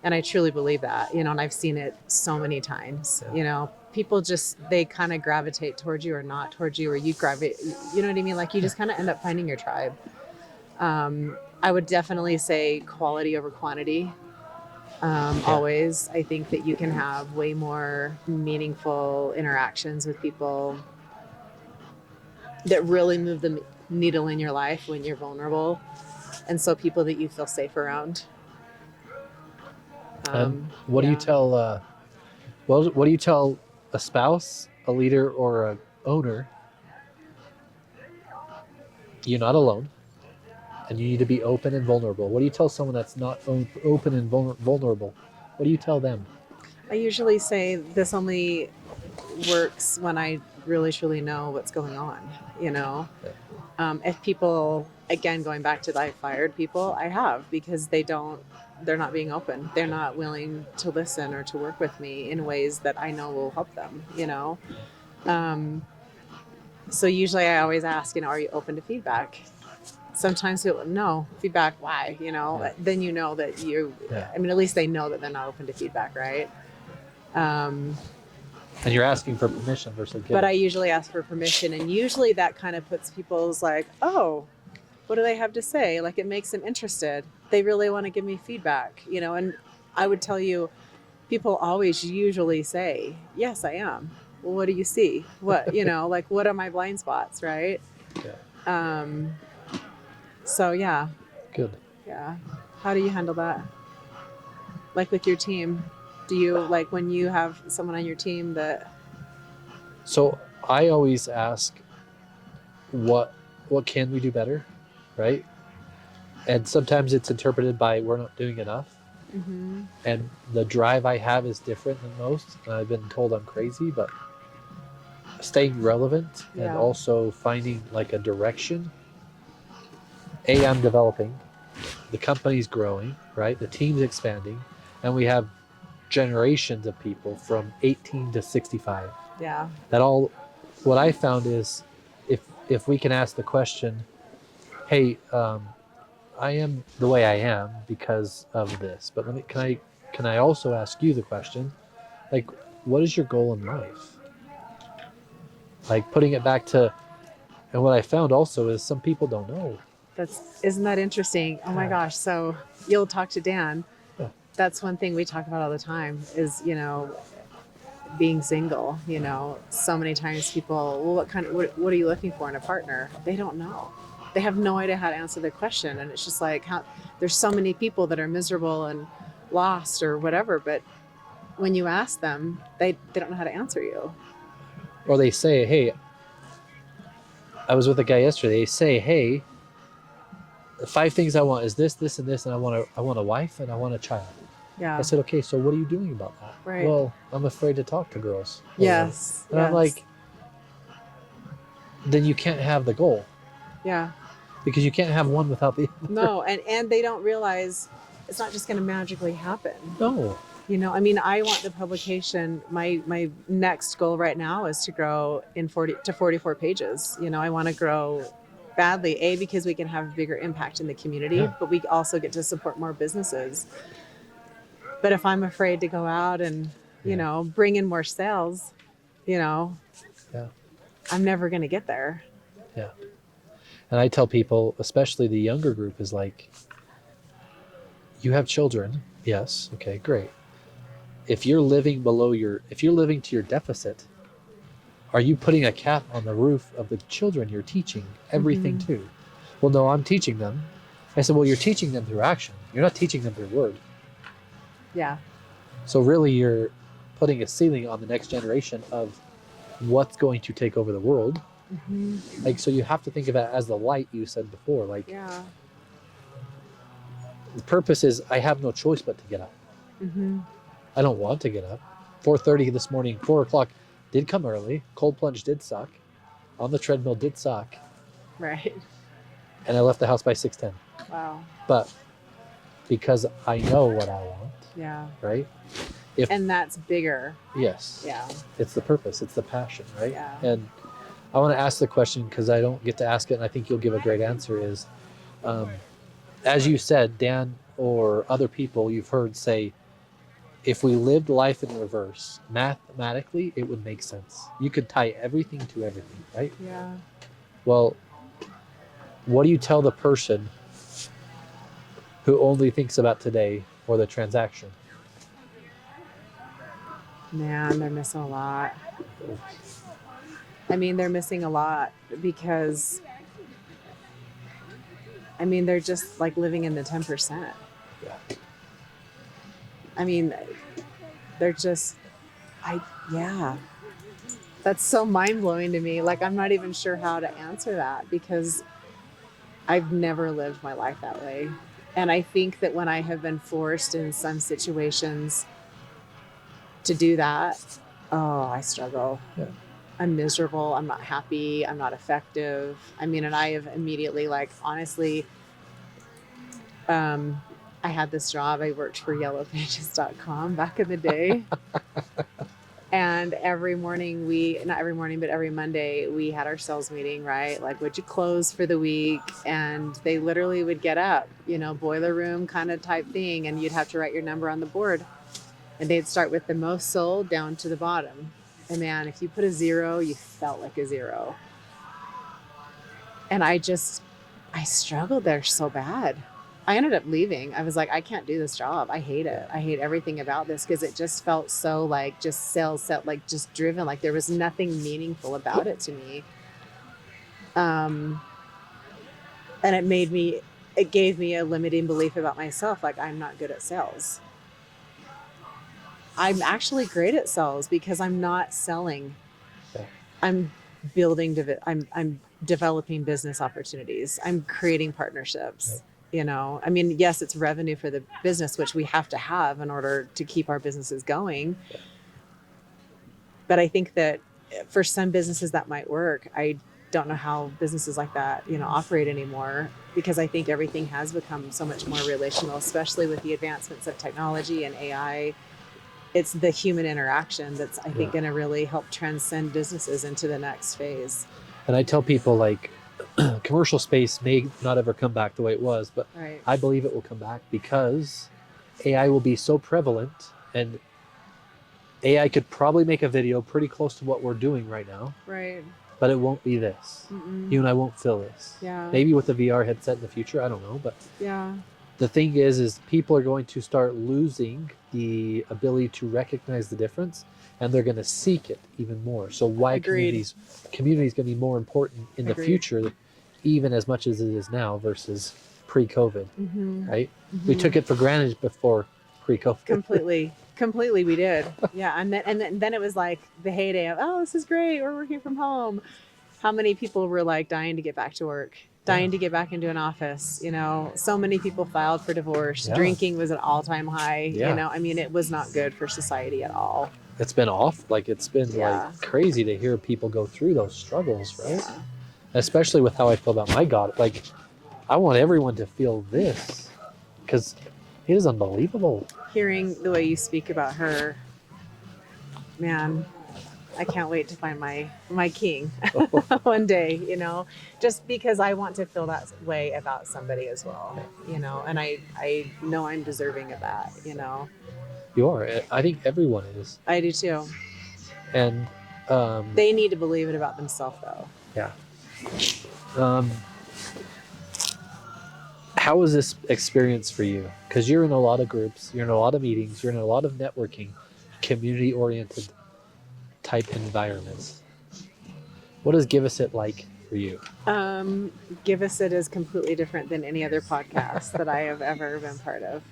And I truly believe that, you know, and I've seen it so many times, you know, people just, they kind of gravitate towards you or not towards you, or you gravitate, you know what I mean? Like, you just kind of end up finding your tribe. I would definitely say quality over quantity. Always. I think that you can have way more meaningful interactions with people that really move the needle in your life when you're vulnerable. And so people that you feel safe around. What do you tell what do you tell a spouse, a leader, or a owner? You're not alone, and you need to be open and vulnerable. What do you tell someone that's not open and vulnerable? What do you tell them? I usually say this only works when I really truly know what's going on, you know. If people, again, going back to I fired people, I have, because they're not being open. They're not willing to listen or to work with me in ways that I know will help them, you know. So usually I always ask, you know, are you open to feedback? sometimes people, no feedback, why, Yeah. then you know that Yeah. I mean, at least they know that they're not open to feedback, right? And you're asking for permission versus giving. But I usually ask for permission, and usually that kind of puts people's like, oh, what do they have to say? Like, it makes them interested. They really want to give me feedback, and I would tell you, people always usually say, yes, I am. Well, what do you see? What, like, what are my blind spots, right? Yeah. So yeah. Good. Yeah. How do you handle that? Like with your team? Do you, like, when you have someone on your team that... So I always ask, what can we do better, right? And sometimes it's interpreted by we're not doing enough. Mm-hmm. And the drive I have is different than most. And I've been told I'm crazy, but staying relevant and Yeah. also finding like a direction. I'm developing, the company's growing, right? The team's expanding, and we have generations of people from 18 to 65. Yeah. That all, what I found is, if we can ask the question, hey, I am the way I am because of this, but can I also ask you the question, like, what is your goal in life? Like, putting it back to, and what I found also is some people don't know. Isn't that interesting? Oh my Yeah. gosh. So you'll talk to Dan. Yeah. That's one thing we talk about all the time is, being single. So many times people, well, what are you looking for in a partner? They don't know. They have no idea how to answer the question. And it's just like, there's so many people that are miserable and lost or whatever, but when you ask them, they don't know how to answer you. Or they say, hey, I was with a guy yesterday. They say, hey, the 5 things I want is this, this, and this, and I want a wife and I want a child. Yeah. I said, okay, so what are you doing about that? Right. Well, I'm afraid to talk to girls. Yes. And I'm like, then you can't have the goal. Yeah. Because you can't have one without the other. No, and they don't realize it's not just going to magically happen. No. I mean, I want the publication. My next goal right now is to grow in 40 to 44 pages. I want to grow badly, because we can have a bigger impact in the community, Yeah. but we also get to support more businesses. But if I'm afraid to go out and, bring in more sales, Yeah. I'm never going to get there. Yeah. And I tell people, especially the younger group, is like, you have children. Yes. Okay, great. If you're living to your deficit, are you putting a cap on the roof of the children you're teaching everything to? Well, no, I'm teaching them. I said, well, you're teaching them through action. You're not teaching them through word. Yeah. So really you're putting a ceiling on the next generation of what's going to take over the world. Like, so you have to think of it as the light you said before. Like, Yeah. the purpose is I have no choice but to get up. I don't want to get up. 4:30 this morning, 4 o'clock did come early. Cold plunge did suck. On the treadmill did suck. Right. And I left the house by 6:10. Wow. But because I know what I want, Yeah. right? And that's bigger. Yes. Yeah. It's the purpose. It's the passion, right? Yeah. And I want to ask the question because I don't get to ask it, and I think you'll give a great answer, is, as you said, Dan or other people you've heard say, if we lived life in reverse, mathematically, it would make sense. You could tie everything to everything, right? Yeah. Well, what do you tell the person who only thinks about today or the transaction? Man, they're missing a lot. I mean, they're missing a lot because, they're just like living in the 10%. Yeah. I mean, they're just, yeah. That's so mind-blowing to me. Like, I'm not even sure how to answer that because I've never lived my life that way. And I think that when I have been forced in some situations to do that, I struggle. Yeah. I'm miserable. I'm not happy. I'm not effective. And I have immediately, like, honestly, I had this job. I worked for yellowpages.com back in the day. And every morning not every morning, but every Monday we had our sales meeting, right? Like, would you close for the week? And they literally would get up, boiler room kind of type thing. And you'd have to write your number on the board, and they'd start with the most sold down to the bottom. And man, if you put a 0, you felt like a 0. And I struggled there so bad. I ended up leaving. I was like, I can't do this job. I hate it. I hate everything about this, because it just felt so like just sales set, like just driven, like there was nothing meaningful about it to me. And it gave me a limiting belief about myself. Like, I'm not good at sales. I'm actually great at sales because I'm not selling. I'm I'm developing business opportunities. I'm creating partnerships. I mean, yes, it's revenue for the business, which we have to have in order to keep our businesses going. But I think that for some businesses that might work. I don't know how businesses like that, operate anymore, because I think everything has become so much more relational, especially with the advancements of technology and AI. It's the human interaction that's, I think, going to really help transcend businesses into the next phase. And I tell people, like, commercial space may not ever come back the way it was, but Right. I believe it will come back because AI will be so prevalent, and AI could probably make a video pretty close to what we're doing right now. Right. But it won't be this. Mm-mm. You and I won't feel this. Yeah. Maybe with a VR headset in the future, I don't know. But yeah. The thing is people are going to start losing the ability to recognize the difference, and they're going to seek it even more. So why community is going to be more important in the future, even as much as it is now versus pre-COVID, right? We took it for granted before pre-COVID. Completely we did. Yeah. And then it was like the heyday of, oh, this is great, we're working from home. How many people were like dying to get back to work, dying to get back into an office? So many people filed for divorce. Drinking was an all-time high. I mean, it was not good for society at all. It's been like crazy to hear people go through those struggles, right? Yeah. Especially with how I feel about my God. Like, I want everyone to feel this, because it is unbelievable. Hearing the way you speak about her, man, I can't wait to find my king one day, just because I want to feel that way about somebody as well, and I know I'm deserving of that, You are. I think everyone is. I do too. And they need to believe it about themselves, though. Yeah. How was this experience for you? Because you're in a lot of groups, you're in a lot of meetings, you're in a lot of networking, community-oriented type environments. What is Give Us It like for you? Give Us It is completely different than any other podcast that I have ever been part of.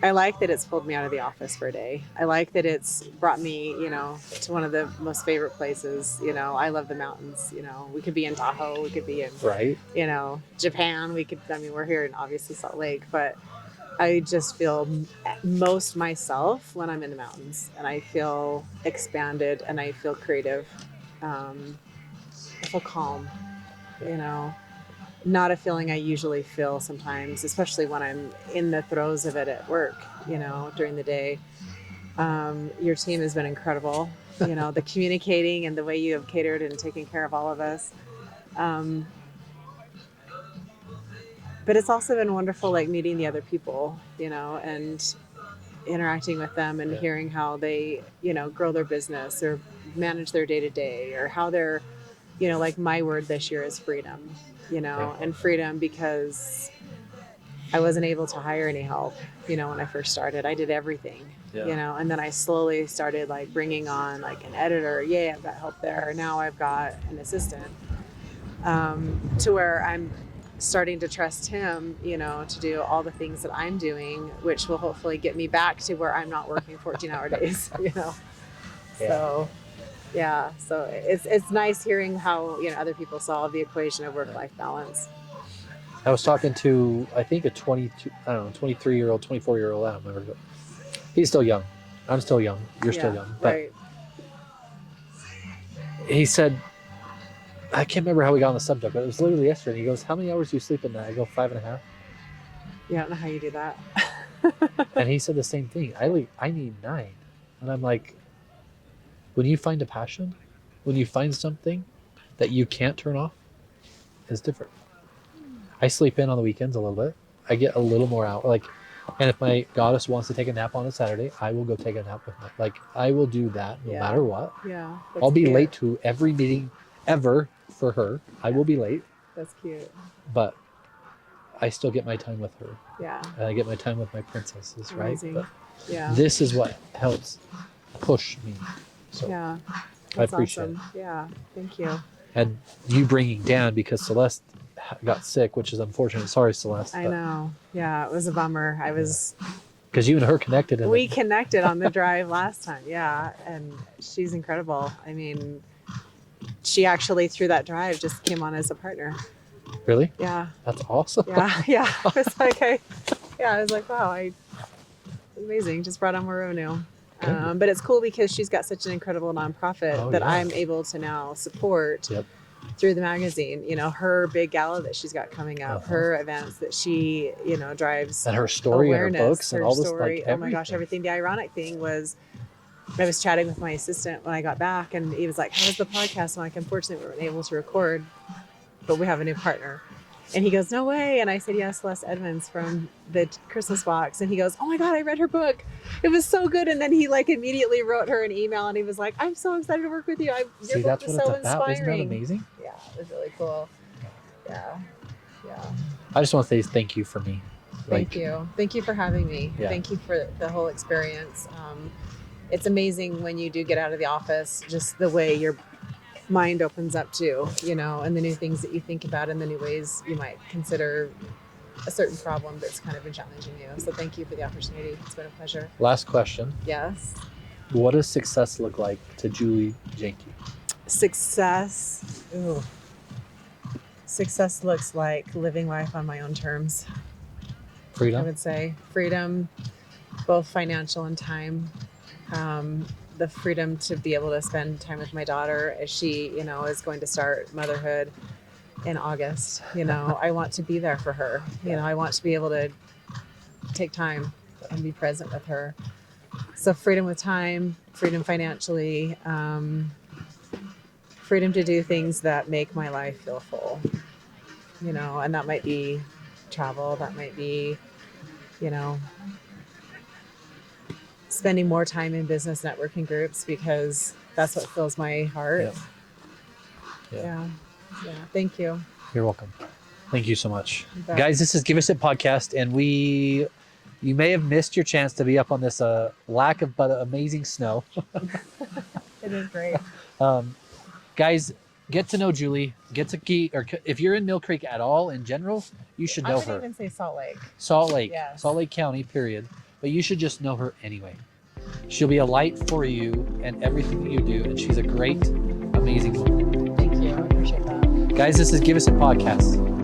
I like that it's pulled me out of the office for a day. I like that it's brought me, to one of the most favorite places. I love the mountains. We could be in Tahoe, we could be in, Japan. We're here in obviously Salt Lake, but I just feel most myself when I'm in the mountains, and I feel expanded, and I feel creative. I feel calm, not a feeling I usually feel sometimes, especially when I'm in the throes of it at work, during the day. Your team has been incredible, the communicating and the way you have catered and taken care of all of us. But it's also been wonderful, like meeting the other people, and interacting with them and hearing how they, grow their business or manage their day to day, or how they're, like my word this year is freedom, and freedom because I wasn't able to hire any help, when I first started. I did everything, and then I slowly started like bringing on like an editor. I've got help there. Now I've got an assistant, to where I'm starting to trust him, to do all the things that I'm doing, which will hopefully get me back to where I'm not working 14-hour days, So it's nice hearing how, other people solve the equation of work-life balance. I was talking to, I think, a 23-year-old, 24-year-old, I don't remember, but he's still young. I'm still young. You're still young. But right. He said, I can't remember how we got on the subject, but it was literally yesterday. He goes, how many hours do you sleep in that? I go, 5.5. Yeah, I don't know how you do that. And he said the same thing. I need 9. And I'm like, when you find a passion, when you find something that you can't turn off, it's different. I sleep in on the weekends a little bit. I get a little more out. Like, and if my goddess wants to take a nap on a Saturday, I will go take a nap with her. Like, I will do that no matter what. Yeah. I'll be late to every meeting ever for her. I will be late, That's cute. but I still get my time with her. Yeah. And I get my time with my princesses, Amazing. right? Yeah. But this is what helps push me. So Yeah. I appreciate awesome. Yeah. Thank you. And you bringing Dan, because Celeste got sick, which is unfortunate. Sorry, Celeste. I know. Yeah, it was a bummer. Because you and her connected. We connected on the drive last time. Yeah. And she's incredible. I mean, she actually, through that drive, just came on as a partner. Really? Yeah. That's awesome. Yeah. Yeah. It's like, I was like, wow, amazing. Just brought on more revenue. But it's cool because she's got such an incredible nonprofit that I'm able to now support through the magazine. You know, her big gala that she's got coming up, her events that she, drives, and her story awareness, and her books and all this. Like, oh my gosh, everything. The ironic thing was, I was chatting with my assistant when I got back, and he was like, "How was the podcast?" I'm like, "Unfortunately, we weren't able to record, but we have a new partner." And he goes, "No way." And I said, "Yes, Les Edmonds from the Christmas box." And he goes, "Oh my God, I read her book. It was so good." And then he immediately wrote her an email, and he was like, "I'm so excited to work with you. Your book was so inspiring." Isn't that amazing? Yeah, it was really cool. Yeah. Yeah. I just want to say thank you for me. Thank you. Thank you for having me. Yeah. Thank you for the whole experience. It's amazing when you do get out of the office, just the way your mind opens up to, and the new things that you think about and the new ways you might consider a certain problem that's kind of been challenging you. So thank you for the opportunity. It's been a pleasure. Last question. Yes. What does success look like to Julie Janke? Success. Ooh. Success looks like living life on my own terms. Freedom? I would say freedom, both financial and time. The freedom to be able to spend time with my daughter as she, is going to start motherhood in August. I want to be there for her. I want to be able to take time and be present with her. So freedom with time, freedom financially, freedom to do things that make my life feel full, and that might be travel. That might be, spending more time in business networking groups, because that's what fills my heart. Yeah. Thank you. You're welcome. Thank you so much. Guys, this is Give Us It podcast, and you may have missed your chance to be up on this lack of but amazing snow. It is great. Guys, get to know Julie. Or if you're in Millcreek at all in general, you should know her. I would even say Salt Lake. Salt Lake. Yes. Salt Lake County, period. But you should just know her anyway. She'll be a light for you and everything that you do, and she's a great, amazing woman. Thank you. I appreciate that. Guys, this is Give Us a Podcast.